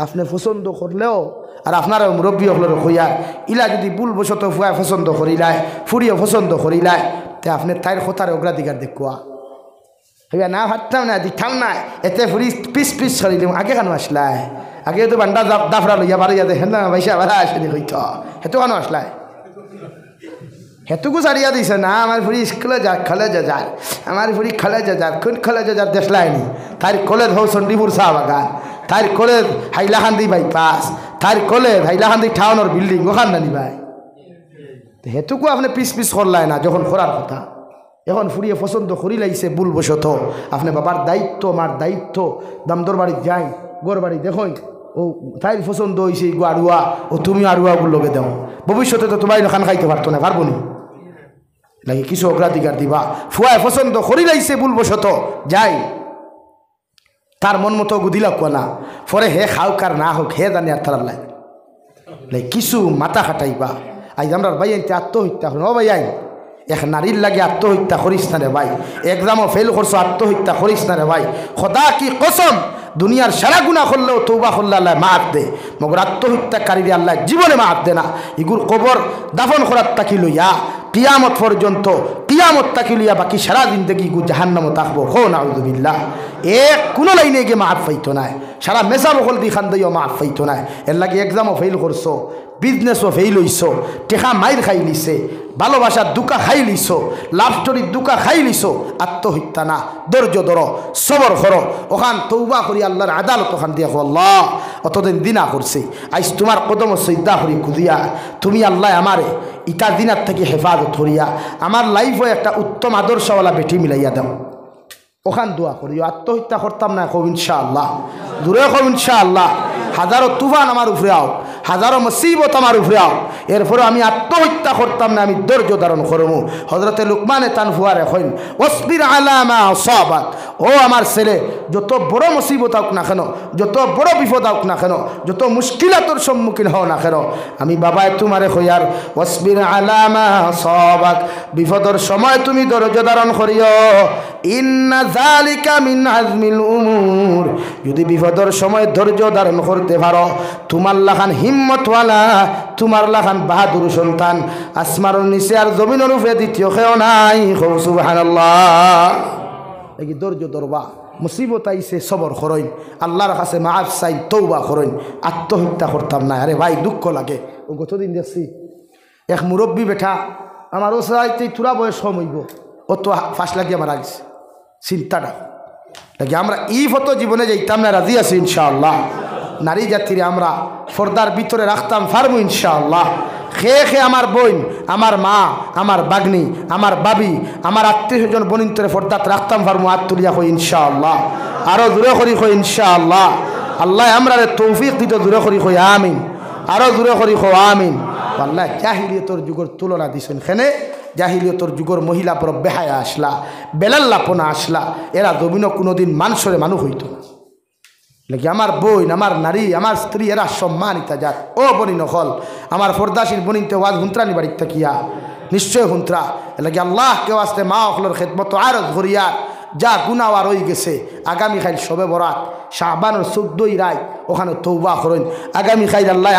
আপনি পছন্দ করলেও আর আপনার মুরব্বী হলের হইয়া ইলা যদি ভুল বশত ফুয়া পছন্দ করিলায় ফুরিও পছন্দ করিলায় তে আপনি তাইর কথার অগ্রাধিকার দেখুয়া হইয়া না ভাবতাম না দিতাম না এতে ফুরি পিস পিস সরিলাম। আগে কেন আসলায়? আগে তো বান্ডা দাফরা লইয়া বাড়িয়া দেখেন না ভাইসা বাড়া আসেনি হইত হেতু কেন আসলায়? হেতুকু সারিয়া দিছে না আমার ফুরি স্কুলে যা খালে যার আমার ফুরি খালে যার কোন খালে যার দেখলাইনি তার কলেজ হৌ চণ্ডীপুর চাহ বাগান, তার কলেজ হাইলাকান্দি বাইপাস, তার কলেজ হাইলাকান্দি টাউনের বিল্ডিং ওখান নানি ভাই। হেতুকু আপনি পিস পিস করলাই না যখন করার কথা। এখন ফুরিয়ে পছন্দ করি লাইছে ভুল বশত আপনি বাবার দায়িত্ব মার দায়িত্ব দামদর বাড়ি যাই গোর বাড়ি দেখুন ও তাই পছন্দ হয়েছে গো আড়ুয়া ও তুমি আড়ুয়াগুলো লগে দেও ভবিষ্যতে তো তোমার খান খাইতে পারতো না পারবো নি লাগে কিছু অগ্রাধিকার দিবা। ফুয়ায় পছন্দ করি লাইছে ভুল বশত যাই তার মন মতো দিলা কোনা পরে হে খাও কার না হোক হে জানি আর তার লাগে কিছু মাথা খাটাইবা। আজ আমরা ভাই আনতে আত্মহত্যা করেন ও ভাই আইন এক নারীর লাগে আত্মহত্যা করিস না রে ভাই, এক্সামও ফেল করছো আত্মহত্যা করিস না রে ভাই। খোদা কি কসম দুনিয়ার সারা গুণা করলেও তৌবা করলে আল্লাহ মাফ দে, মগর আত্মহত্যাকারীরে আল্লাহ জীবনে মাফ দে না। এগুর কবর দাফন করার তাকি লইয়া কিয়ামত পর্যন্ত কিয়ামত তাকি লইয়া বাকি সারা জিন্দগি গু জাহান্নামে থাকবো। হো নাউযুবিল্লাহ। কোনো লাইনে গিয়ে মাফ পাইতো না, সারা মেসা বকল দি খান দিও মাফ পাইতো না। এর লাগে এক্সামও ফেল করছো, বিজনেসও ফেল হইছ, টেকা মাইর খাই লিছে, ভালোবাসার দুকা খাই লিছ, লাভ স্টোরির দুকা খাই লিছ, আত্মহত্যা না, ধৈর্য ধরো, সবর করো, ওখান তৌবা করি আল্লাহর আদালত ওখান দিয়ে আল্লাহ অতদিন দিনা করছে আইস তোমার কদম সৈদা করি খুদিয়া তুমি আল্লাহ আমারে ইটা দিনার থেকে হেফাজত করিয়া আমার লাইফও একটা উত্তম আদর্শওয়ালা বেটি মিলাইয়া দাও। ওখান দোয়া করিও। আত্মহত্যা করতাম না কব ইনশাআল্লাহ, দূরে কব ইনশাআল্লাহ। হাজারো তুফান আমার উপরে আও, হাজারো মুসিবত আমার উপরে আও, এরপরে আমি আত্মহত্যা করতাম না, আমি ধৈর্য ধারণ করবো। হযরতে লুকমানে তানফুয়ার এখন ওয়াসবির আলা মা আসাবাক, ও আমার ছেলে যত বড় মুসিবত হোক না কেন, যত বড় বিপদ হোক না কেন, যত মুশকিলাতর সম্মুখীন হও না কেন, আমি বাবায় তোমারে কইয়ার ওয়াসবির আলা মা আসাবাক, বিপদের সময় তুমি ধৈর্য ধারণ করিও। ইন্না যালিকা মিন আজমিল উমুর, যদি বিপদের সময় ধৈর্য ধারণ করতে পারো তোমার লাখান হিম্মতওয়ালা, তোমার লাখান বাহাদুর সন্তান আসমার নিচে আর জমিনের উপরে দ্বিতীয় কেউ নাই। সুবহানাল্লাহ। এই ধৈর্য ধরবা, মুসিবত আইছে সবর করইন, আল্লাহর কাছে মাফ চাই, তওবা করইন, আত্মহত্যা করতাম না। আরে ভাই দুঃখ লাগে। ও গতদিন দেখছি এক মুরব্বী বেটা আমার ও চাইতে তুরা বয়স কম হইব, ও তো ফাঁস লাগিয়ে মারা গেছে। চিন্তাটা লাগে আমরা ই ফতো জীবনে যাইতাম না, রাজি আছি ইনশাআল্লাহ। নারী জাতিরে আমরা পর্দার ভিতরে রাখতাম পারবো ইনশাআল্লাহ। খেয়ে খেয়ে আমার বোন, আমার মা, আমার বাগনি, আমার বাবি, আমার আত্মীয় স্বজন বনিন্তরে পর্দাত রাখতাম পারবো। আত্মলিয়া হই ইনশাআল্লাহ, আরও দূরে করি হই ইনশাআল্লাহ। আল্লাহ আমরা তৌফিক দিত দূরে করি হই আমিন, আরও দূরে করি হো আমিন। আল্লাহ জাহিলিয়তর যুগের তুলনা দিছেন, খেনে জাহিলিয়তর যুগের মহিলা পর বেহায়া আসলা, বেলাল্লাপনা আসলা, এরা জমিন কোনোদিন মানুষরে মানুষ হইত না। নাকি আমার বোন, আমার নারী, আমার স্ত্রী এরা সম্মানিতা যাক। ও বনি নকল আমার ফরদাসির বনিতে ওয়াজ হুন্ত্রানি বাড়ির থাকিয়া নিশ্চয় হুন্ত্রা এলাকি আল্লাহ কেউ আসতে মা অকলর খেদমত আরো ধরিয়া যা গুনাওয়া রয়ে গেছে। আগামীকাল শবে বরাত শাবানের 14ই রাত ওখানে তৌবা করেন। আগামীকাল আল্লাহ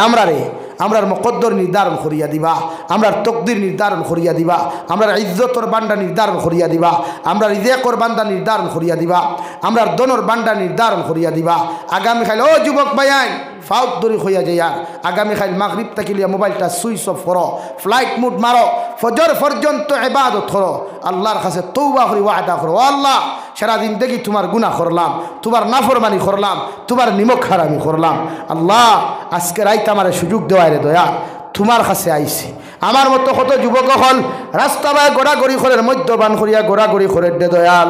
আমরার মকদ্দর নির্ধারণ করিয়া দিবা, আমরার তকদির নির্ধারণ করিয়া দিবা, আমরার ইজ্জতর বান্ডা নির্ধারণ করিয়া দিবা, আমরার রিজেকর বান্ডা নির্ধারণ করিয়া দিবা, আমরার দনর বান্ডা নির্ধারণ করিয়া দিবা। আগামীকাল ও যুবক ভাইয়াই ফাউত দরি হইয়া যায়। আগামীকাল মাগরিব তাকিলিয়া মোবাইলটা সুইচ অফ করো, ফ্লাইট মুড মারো, ফজর পর্যন্ত ইবাদত করো, আল্লাহর কাছে তওবা করি ওয়াদা করো। আল্লাহ সারাদিন দেখি তোমার গুনাহ করলাম, তোমার নাফরমানি করলাম, তোমার নিমক হারামি করলাম। আল্লাহ আজকে রাইতে আমার সুযোগ দেওয়ায় রে দয়া, তোমার কাছে আইছি। আমার মতো কত যুবক হল রাস্তা বায় গোড়াগড়ি খরের মদ্যপান করিয়া গোড়াগড়ি খরের দে দয়াল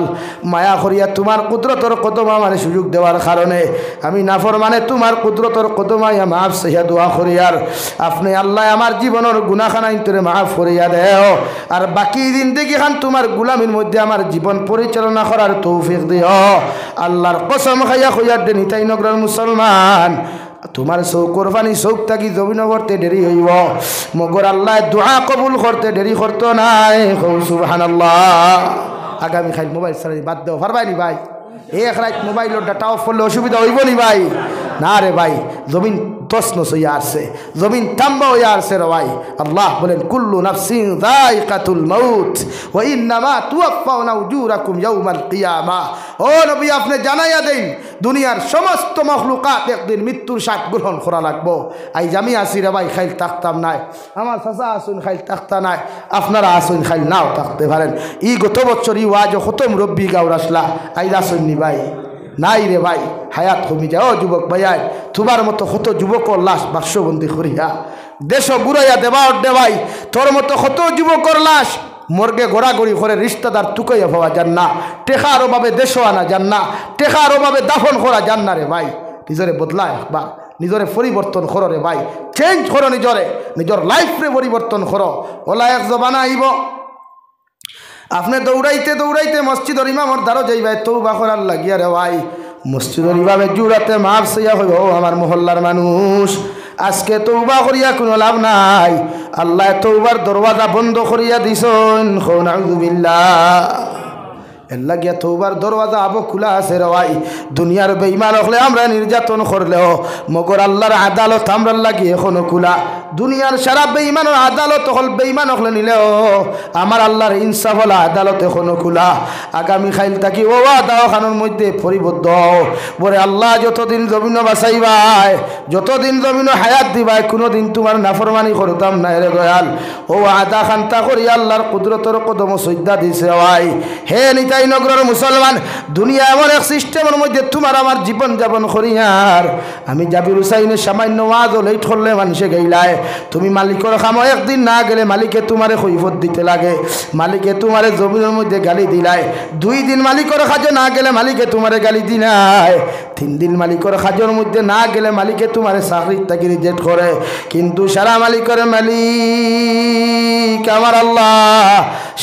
মায়া করিয়া তোমার কুদরতর কদম আমার সুযোগ দেওয়ার কারণে আমি নাফরমানে তোমার কুদরতর কদমাইয়া মাফ চাইয়া দোয়া করিয়ার আপনি আল্লাহ আমার জীবনের গুনাখানা ইন্তরে মাফ করিয়া দেও আর বাকি জিন্দেগি খান তোমার গুলামির মধ্যে আমার জীবন পরিচালনা করার তৌফিক দিও। আল্লাহর কসম খাইয়া কইয়ার দে নিতাই নগরের মুসলমান তোমার চৌকর পানি চৌক থাকি জমিন করতে দেরি হইব মগর আল্লাহ দোয়া কবুল করতে দেরি করতো নাই। সুবহানাল্লাহ। আগামী খাইল মোবাইল সারাই বাদ দেও পারবাই নি ভাই? এক রাত মোবাইলের ডাটা অফ করলে অসুবিধা হইব নি ভাই? না রে ভাই, জমিন তসনস হইয়া আসছে, জমিন তাম্বা হইয়া আসছে রে ভাই। আল্লাহ বলেন কুল্লু নাফসিন যায়কাতুল মাউত ওয়া ইন্নামা তুওয়াফাউনা উজুরাকুম ইয়াউমাল কিয়ামাহ। ও নবী আপনি জানাইয়া দেন দুনিয়ার সমস্ত মখলুকাত একদিন মৃত্যুর স্বাদ গ্রহণ করা লাগবো। আইজ আমি আসি রে ভাই, খাইল থাকতাম নাই, আমার চাচা আসুন খাইল থাকতা নাই, আপনারা আসুন খাইল নাও থাকতে পারেন। ই গত বছর ই ওয়াজ খতম রব্বি গাউর আসলা, আইজ আসুন নি ভাই? নাই রে ভাই, হায়াত কমি যায়। ও যুবক ভাইয়াই তোমার মতো কত যুবকর লাশ বাক্সবন্দি করিয়া দেশ ঘুরাইয়া দেবা দে ভাই, তোর মতো কত যুবকর লাশ মর্গে গোড়াগড়ি করে রিশতাদার টুকাইয়া পাওয়া যান না, টেকার অভাবে দেশও আনা যান না, টেকার অভাবে দাফন করা যান না রে ভাই। নিজরে বদলায় বা নিজরে পরিবর্তন করো রে ভাই, চেঞ্জ করো নিজরে, নিজের লাইফরে পরিবর্তন করো। ওলা এক জবানা আইব আপনি দৌড়াইতে দৌড়াইতে মসজিদর ইমামর দ্বারও যাইবাই তৌবা করার লাগিয়া রে ভাই। মসজিদর ইমামে জুড়াতে মাফ চাইয়া হইব আমার মহল্লার মানুষ আজকে তৌবা করিয়া কোনো লাভ নাই। আল্লাহ তৌবার দরওয়াজা বন্ধ করিয়া দিছেন। নাউযুবিল্লাহ। এর লাগিয়া তৌবার দরওয়াজা আবো খোলা আছে রে ভাই। দুনিয়ার বেঈমান হলে আমরা নির্যাতন করলেও মগর আল্লাহর আদালত আমরা লাগি এখনো খোলা। দুনিয়ার সারা বেঈমানের আদালত হল বেঈমান হলে নিলেও আমার আল্লাহর ইনসাফ হল আদালত এখনো খোলা। আগামী খাইল থাকি ও দাওখানোর মধ্যে পরিবদ্ধ বলে আল্লাহ যতদিন জমিন বাঁচাইবাই, যতদিন জমিন হায়াত দিবাই, কোনোদিন তোমার নাফরমানি করতাম না রে দয়াল। ও আদা খান্তা করি আল্লাহর কুদরতর কদম সজ্জা দিছে ভাই। হে নিতাই নগরের মুসলমান, দুনিয়া এমন এক সিস্টেমের মধ্যে তোমার আমার জীবন যাপন করিয়ার আমি জাবির হুসাইনের সামান্য ওয়াজ লেট করলে মানুষে গেইলায়। তুমি মালিকের খামো একদিন না গেলে মালিকে তোমারে কৈফত দিতে লাগে, মালিকে তোমারে জমিনের মধ্যে গালি দিলায়। 2 দিন মালিকের কাজে না গেলে মালিকে তোমারে গালি দিলায়। 3 দিন মালিকের কাজের মধ্যে না গেলে মালিকে তোমারে চাকরির থেকে রিজেক্ট করে। কিন্তু সারা মালিকের মালিক আমার আল্লাহ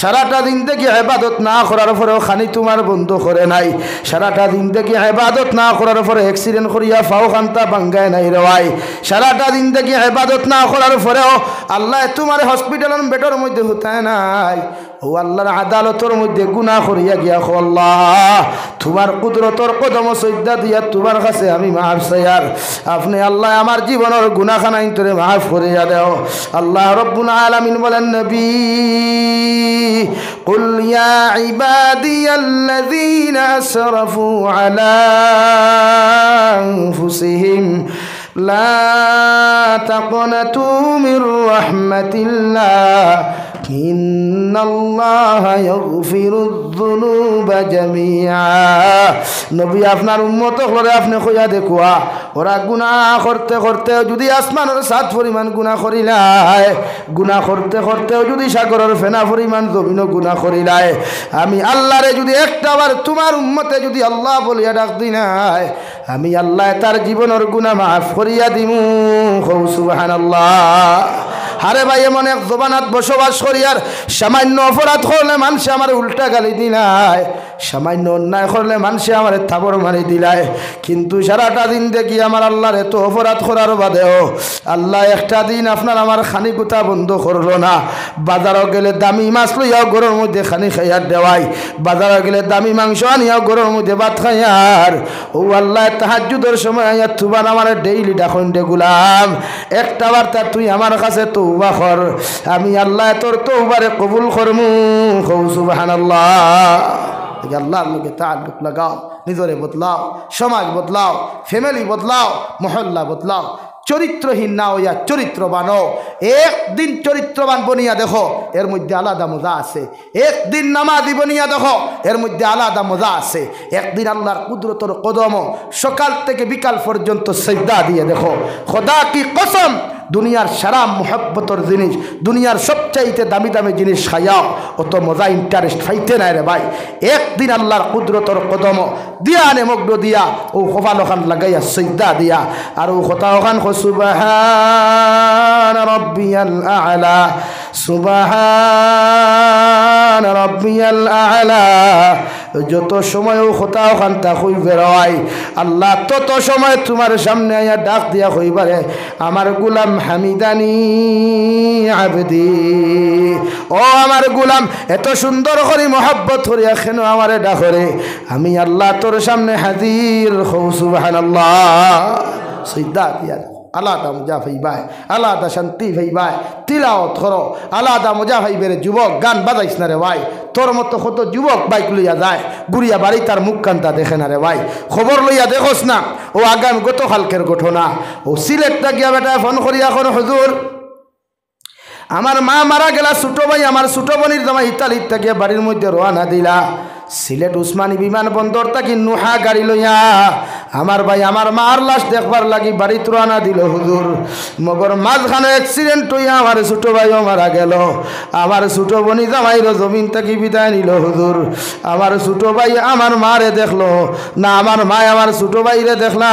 সারাটা দিন থেকে ইবাদত না করার পরেও খানি তোমার বন্ধ করে নাই। সারাটা দিন থেকে ইবাদত না করার পরে অ্যাক্সিডেন্ট করিয়া ফাও খান্তা ভাঙ্গায় নাই রে ভাই। সারাটা দিন থেকে ইবাদত না করার পরেও আল্লাহ তোমার হসপিটালের বেডের মধ্যে হতায় নাই। ও আল্লাহর আদালতের মধ্যে গুনাহ করিয়া গিয়া আল্লাহ তোমার কুদরতর কদম সজ্জা দিয়া তোমার কাছে আমি মাফ চাইয়ার আপনি আল্লাহ আমার জীবনের গুনাহখানা ইন্তরে মাফ করিয়া দেও। আল্লাহ রব্বুল আলামিন বলেন নবী কুল ইয়া ইবাদিয়াল্লাযীনা আসরাফু আলা আনফুসিহিম লা তাকনাতু মির রাহমাতিল্লাহ ইন্নাল্লাহা ইয়াগফিরুয যুনুবা জামিআ। নবী আপনার উম্মত করে আপনি কইয়া দেখুয়া ওরা গুনাহ করতে করতে যদি আসমানের 7 পরিমাণ গুনাহ করিলায়, গুনাহ করতে করতেও যদি সাগরের ফেনা পরিমাণ জমিনও গুনাহ করিলায়, আমি আল্লাহরে যদি একটাবার তোমার উম্মতে যদি আল্লাহ বলিয়া ডাক দিনাই আমি আল্লাহ তার জীবনের গুনাহ মাফ করিয়া দিমু। সুবহানাল্লাহ। হারে ভাই এমন এক জবানাত বসবাস করিয়ার সামান্য অপরাধ করলে মানুষে আমার উল্টা গালি দিলায়, সামান্য অন্যায় করলে মানুষে আমার থাবর মারি দিলায়। কিন্তু সারাটা দিন দেখি আমার আল্লাহর এত অপরাধ করার বাদেও আল্লাহ একটা দিন আপনার আমার খানি কুতা বন্ধ করলো না। বাজারও গেলে দামি মাছ লইয়াও গরুর মধ্যে খানি খাইয়ার দেওয়াই, বাজারও গেলে দামি মাংস আনিয়াও গরুর মধ্যে ভাত খাইয়ার। ও আল্লাহ তাহাজ্জুদের সময় আইয়া তুবার আমার ডেইলি ডাকুন দে গুলাম একটা বার্তা তুই আমার কাছে তওবা কর, আমি আল্লাহ তোর তওবারে কবুল করমু। সুবহানাল্লাহ। আল্লাহর লোকে তাআল্লুক লাগাও, নিজরে বদলাও, সমাজ বদলাও, ফ্যামিলি বদলাও, মহল্লা বদলাও। চরিত্রহীন না হইয়া চরিত্রবান হও। একদিন চরিত্রবান বনিয়া দেখো, এর মধ্যে আলাদা মজা আছে। একদিন নামাজি বনিয়া দেখো, এর মধ্যে আলাদা মজা আছে। একদিন আল্লাহর কুদরতের কদম সকাল থেকে বিকাল পর্যন্ত সিজদা দিয়ে দেখো। খোদা কি কসম, দুনিয়ার সারা মোহাব্বতর জিনিস, দুনিয়ার সবচাইতে দামি দামি জিনিস খাইয়াও অত মজা ইন্টারেস্ট পাইতে নাই রে ভাই। একদিন আল্লাহর কুদরতর কদম দিয়া আনে মগ্ন দিয়া ও কপাল ওখান লাগাইয়া সিজদা দিয়া আর ও কথা ওখান সুবহান রাব্বিয়াল আ'লা, সুবহান রাব্বিয়াল আ'লা, যত সময় ও কথা ওখান তা কইবে রয় আল্লাহ তত সময় তোমার সামনে আয়া ডাক দিয়া কইবারে আমার গোলাম হামিদানি আবদি, ও আমার গোলাম এত সুন্দর করে মহব্বত করিয়া কেন আমারে ডাকরে, আমি আল্লাহ তোর সামনে হাজির হও সুবহানাল্লাহ। সিজদা দিয়া আলাদা মজা ভাইবাই, আলাদা শান্তি ভাইবাই, তিলাওয়াত করো আলাদা মজা ভাইবেরে। যুবক গান বাজাইস না রে ভাই, তোর মতো কত যুবক বাইক লইয়া যায় গুড়িয়া বাড়ি তার মুখ কান্তা দেখে না রে ভাই। খবর লইয়া দেখোস না, ও আগামী গতকালকের ঘটনা, ও সিলেটটা গিয়া বেটা ফোন করিয়া এখন হুজুর আমার মা মারা গেলা, ছোটো ভাই আমার ছোটো বোনের জামাই ইতালির থেকে বাড়ির মধ্যে রওনা দিলা সিলেট উসমানী বিমানবন্দর থাকি নুহা গাড়ি লইয়া আমার ভাই আমার মার লাশ দেখবার লাগি বাড়িত রওনা দিল হুজুর। মগর মাঝখানে অ্যাক্সিডেন্ট হইয়া আমার ছোটো ভাইও মারা গেল, আমার ছোটো বোনি জামাইরও জমিন থাকি বিদায় নিল হুজুর। আমার ছোটো ভাই আমার মারে দেখলো না, আমার মা আমার ছোটো ভাইরে দেখলা।